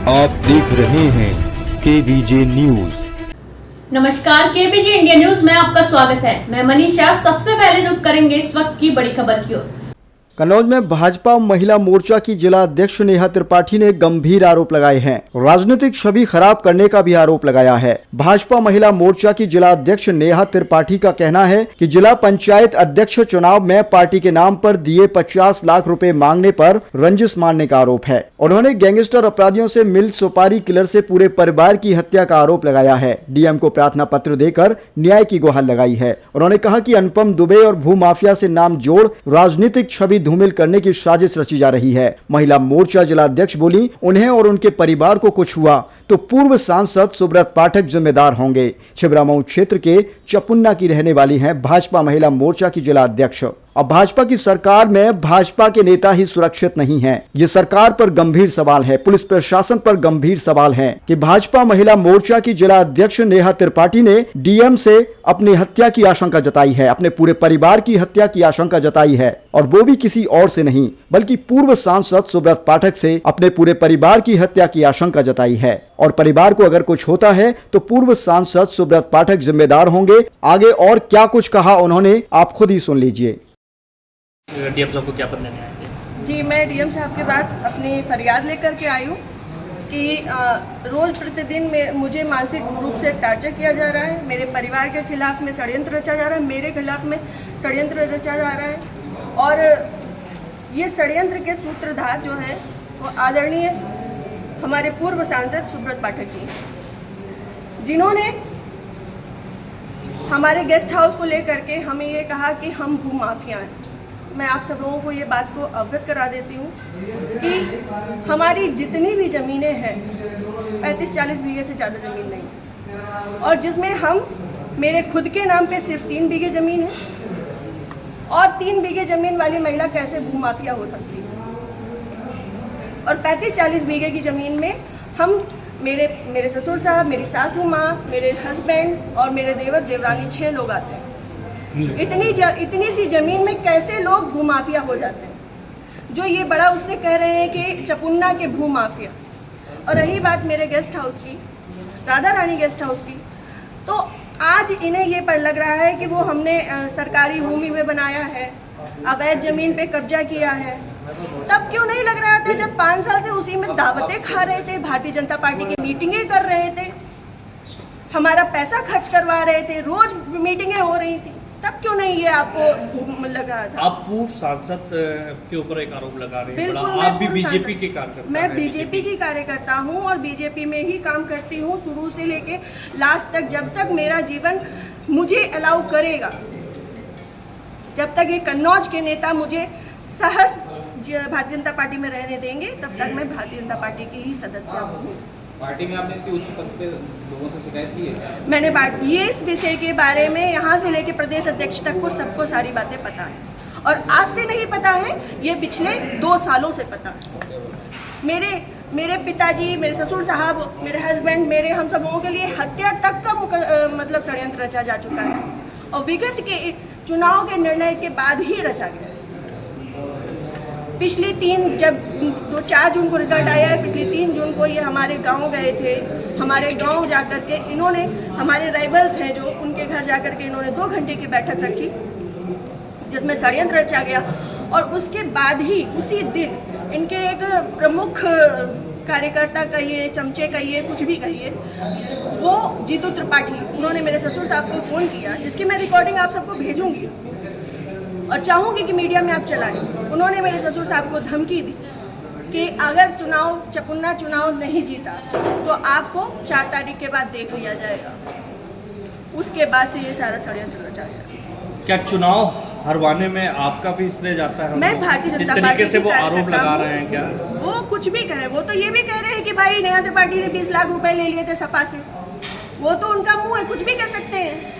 आप देख रहे हैं केबीजे न्यूज। नमस्कार, केबीजे इंडिया न्यूज में आपका स्वागत है। मैं मनीषा। सबसे पहले रुक करेंगे इस वक्त की बड़ी खबर की ओर। कन्नौज में भाजपा महिला मोर्चा की जिला अध्यक्ष नेहा त्रिपाठी ने गंभीर आरोप लगाए हैं। राजनीतिक छवि खराब करने का भी आरोप लगाया है। भाजपा महिला मोर्चा की जिला अध्यक्ष नेहा त्रिपाठी का कहना है कि जिला पंचायत अध्यक्ष चुनाव में पार्टी के नाम पर दिए 50 लाख रुपए मांगने पर रंजिश मारने का आरोप है। उन्होंने गैंगस्टर अपराधियों से मिल सुपारी किलर से पूरे परिवार की हत्या का आरोप लगाया है। डीएम को प्रार्थना पत्र देकर न्याय की गुहार लगाई है। उन्होंने कहा कि अनुपम दुबे और भू माफिया से नाम जोड़ राजनीतिक छवि धूमिल करने की साजिश रची जा रही है। महिला मोर्चा जिला अध्यक्ष बोली, उन्हें और उनके परिवार को कुछ हुआ तो पूर्व सांसद सुब्रत पाठक जिम्मेदार होंगे। छिबरामऊ क्षेत्र के चपुन्ना की रहने वाली हैं भाजपा महिला मोर्चा की जिला अध्यक्ष। अब भाजपा की सरकार में भाजपा के नेता ही सुरक्षित नहीं हैं। ये सरकार पर गंभीर सवाल है। पुलिस प्रशासन पर गंभीर सवाल है कि भाजपा महिला मोर्चा की जिला अध्यक्ष नेहा त्रिपाठी ने डीएम से अपनी हत्या की आशंका जताई है, अपने पूरे परिवार की हत्या की आशंका जताई है, और वो भी किसी और से नहीं बल्कि पूर्व सांसद सुब्रत पाठक से अपने पूरे परिवार की हत्या की आशंका जताई है। और परिवार को अगर कुछ होता है तो पूर्व सांसद सुब्रत पाठक जिम्मेदार होंगे। आगे और क्या कुछ कहा उन्होंने, आप खुद ही सुन लीजिए। डीएम साहब को क्या पत्र देने आए थे? जी, मैं डीएम साहब के पास अपनी फरियाद लेकर के आई हूँ कि रोज़ प्रतिदिन मुझे मानसिक रूप से टार्चर किया जा रहा है। मेरे परिवार के खिलाफ में षड्यंत्र रचा जा रहा है, मेरे खिलाफ में षड्यंत्र रचा जा रहा है। और ये षड्यंत्र के सूत्रधार जो है वो आदरणीय हमारे पूर्व सांसद सुब्रत पाठक जी, जिन्होंने हमारे गेस्ट हाउस को लेकर के हमें ये कहा कि हम भू माफिया हैं। मैं आप सब लोगों को ये बात को अवगत करा देती हूँ कि हमारी जितनी भी ज़मीनें हैं 35-40 बीघे से ज़्यादा ज़मीन नहीं, और जिसमें हम मेरे खुद के नाम पे सिर्फ 3 बीघे ज़मीन है। और 3 बीघे ज़मीन वाली महिला कैसे भू माफिया हो सकती है? और 35-40 बीघे की ज़मीन में हम मेरे ससुर साहब, मेरी सासू माँ, मेरे हस्बैंड और मेरे देवर देवरानी 6 लोग आते हैं। इतनी सी जमीन में कैसे लोग भू माफिया हो जाते हैं? जो ये बड़ा उससे कह रहे हैं कि चपुन्ना के भू माफिया। और रही बात मेरे गेस्ट हाउस की, राधा रानी गेस्ट हाउस की, तो आज इन्हें ये पर लग रहा है कि वो हमने सरकारी भूमि में बनाया है, अवैध जमीन पे कब्जा किया है। तब क्यों नहीं लग रहा था जब 5 साल से उसी में दावतें खा रहे थे, भारतीय जनता पार्टी की मीटिंगें कर रहे थे, हमारा पैसा खर्च करवा रहे थे, रोज मीटिंगें हो रही थी, तब क्यों नहीं ये आपको लग रहा था? आप पूर्व सांसद के ऊपर एक आरोप लगा रहे हैं। बिल्कुल, आप भी बीजेपी के कार्यकर्ता? मैं बीजेपी की कार्यकर्ता हूं और बीजेपी में ही काम करती हूं शुरू से लेके लास्ट तक। जब तक मेरा जीवन मुझे अलाउ करेगा, जब तक ये कन्नौज के नेता मुझे सहज भारतीय जनता पार्टी में रहने देंगे, तब तक मैं भारतीय जनता पार्टी की ही सदस्य हूँ। पार्टी में आपने इसकी उच्च पद पे लोगों से शिकायत की है? मैंने ये इस विषय के बारे में यहाँ से लेके प्रदेश अध्यक्ष तक को सबको सारी बातें पता है। और आज से नहीं पता है, ये पिछले 2 सालों से पता है। मेरे पिताजी, मेरे ससुर साहब, मेरे हस्बैंड, हम सब लोगों के लिए हत्या तक का मतलब षड्यंत्र रचा जा चुका है, और विगत के चुनाव के निर्णय के बाद ही रचा गया। पिछली 4 जून को रिजल्ट आया है, पिछली 3 जून को ये हमारे गांव गए थे। हमारे गांव जाकर के इन्होंने, हमारे राइवल्स हैं जो, उनके घर जाकर के इन्होंने 2 घंटे की बैठक रखी जिसमें षड्यंत्र रचा गया। और उसके बाद ही उसी दिन इनके एक प्रमुख कार्यकर्ता कहिए, चमचे कहिए, कुछ भी कहिए, वो जीतू त्रिपाठी, उन्होंने मेरे ससुर साहब को फ़ोन किया, जिसकी मैं रिकॉर्डिंग आप सबको भेजूंगी और चाहूँगी कि मीडिया में आप चलाएं। उन्होंने मेरे ससुर साहब को धमकी दी कि अगर चपुन्ना चुनाव नहीं जीता तो आपको 4 तारीख के बाद देख लिया जाएगा। उसके बाद से ये सारा षड्यंत्र रचा गया। क्या चुनाव हरवाने में आपका भी श्रेय जाता है? मैं भारतीय जनता पार्टी, जिस तरीके से वो आरोप लगा रहे हैं, क्या वो कुछ भी कहे, वो तो ये भी कह रहे हैं कि भाई नेहा त्रिपाठी ने 20 लाख रुपए ले लिए थे सपा से। वो तो उनका मुंह है, कुछ भी कह सकते हैं।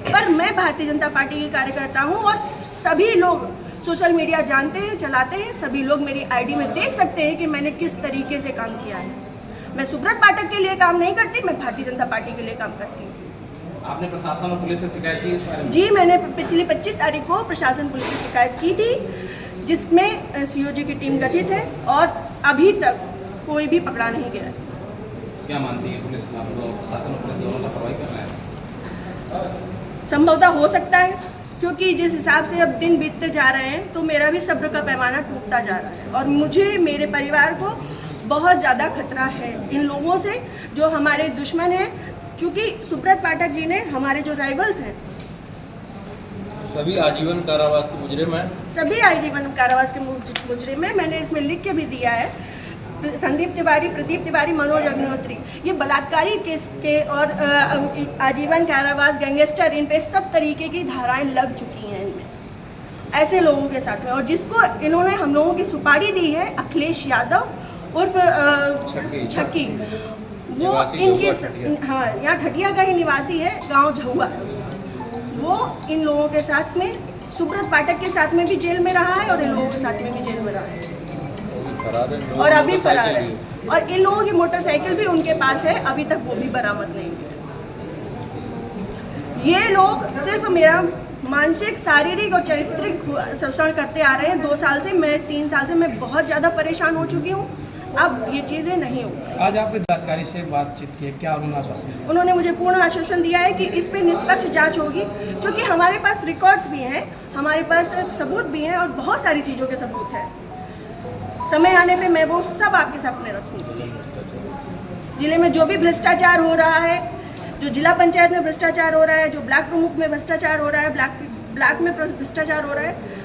पर मैं भारतीय जनता पार्टी की कार्यकर्ता हूं और सभी लोग सोशल मीडिया जानते हैं, चलाते हैं। सभी लोग मेरी आईडी में देख सकते हैं कि मैंने किस तरीके से काम किया है। मैं सुब्रत पाठक के लिए काम नहीं करती, मैं भारतीय जनता पार्टी के लिए काम करती हूँ। आपने प्रशासन और पुलिस से शिकायत की इस बारे में? जी, मैंने पिछली 25 तारीख को प्रशासन पुलिस से शिकायत की थी, जिसमें सीओजी की टीम गठित है और अभी तक कोई भी पकड़ा नहीं गया है। क्या मानती है पुलिस, आप लोग प्रशासन और पुलिस दोनों लापरवाही कर रहे हैं? संभवतः हो सकता है, क्योंकि जिस हिसाब से अब दिन बीतते जा रहे हैं तो मेरा भी सब्र का पैमाना टूटता जा रहा है और मुझे, मेरे परिवार को बहुत ज़्यादा खतरा है इन लोगों से जो हमारे दुश्मन हैं। क्योंकि सुब्रत पाठक जी ने, हमारे जो राइवल्स हैं, सभी आजीवन कारावास के मुजरिम हैं। सभी आजीवन कारावास के मुजरिम हैं। मैंने इसमें लिख के भी दिया है, संदीप तिवारी, प्रदीप तिवारी, मनोज अग्निहोत्री, ये बलात्कारी केस के और आजीवन कारावास, गैंगस्टर, इन पे सब तरीके की धाराएं लग चुकी हैं इनमें, ऐसे लोगों के साथ में। और जिसको इन्होंने हम लोगों की सुपारी दी है, अखिलेश यादव उर्फ छक्की, वो इनके, हाँ, यहाँ ठटिया का ही निवासी है, गांव झहुआ है उसका। वो इन लोगों के साथ में, सुब्रत पाठक के साथ में भी जेल में रहा है और इन लोगों के साथ में भी जेल में रहा है और अभी फरार है। और इन लोगों की मोटरसाइकिल भी उनके पास है, अभी तक वो भी बरामद नहीं हुई है। ये लोग सिर्फ मेरा मानसिक, शारीरिक और चारित्रिक शोषण करते आ रहे हैं 2 साल से। मैं 3 साल से मैं बहुत ज़्यादा परेशान हो चुकी हूँ। अब ये चीज़ें नहीं होंगी। आज आपने जिलाधिकारी से बातचीत की, क्या उन्होंने आश्वासन दिया? उन्होंने मुझे पूर्ण आश्वासन दिया है कि इस पे निष्पक्ष जांच होगी, क्योंकि हमारे पास रिकॉर्ड्स भी हैं, हमारे पास सबूत भी हैं और बहुत सारी चीज़ों के सबूत हैं। समय आने पे मैं वो सब आपके सामने रखूँगी। जिले में जो भी भ्रष्टाचार हो रहा है, जो जिला पंचायत में भ्रष्टाचार हो रहा है, जो ब्लॉक प्रमुख में भ्रष्टाचार हो रहा है, ब्लॉक में भ्रष्टाचार हो रहा है,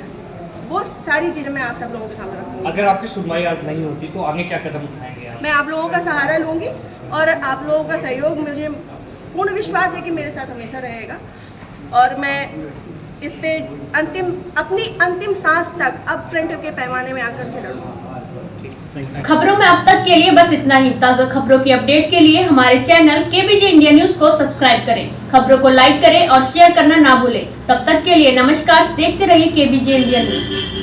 वो सारी चीज़ें मैं आप सब लोगों के सामने रखूँगी। अगर आपकी सुनवाई आज नहीं होती तो आगे क्या कदम उठाएंगे आप? मैं आप लोगों का सहारा लूँगी और आप लोगों का सहयोग, मुझे पूर्ण विश्वास है कि मेरे साथ हमेशा रहेगा और मैं इस पे अपनी अंतिम सांस तक अब फ्रंट के पैमाने में आकर के लड़ूंगी। खबरों में अब तक के लिए बस इतना ही। ताज़ा खबरों की अपडेट के लिए हमारे चैनल केबीजे इंडिया न्यूज को सब्सक्राइब करें, खबरों को लाइक करें और शेयर करना ना भूलें। तब तक के लिए नमस्कार, देखते रहिए केबीजे इंडिया न्यूज।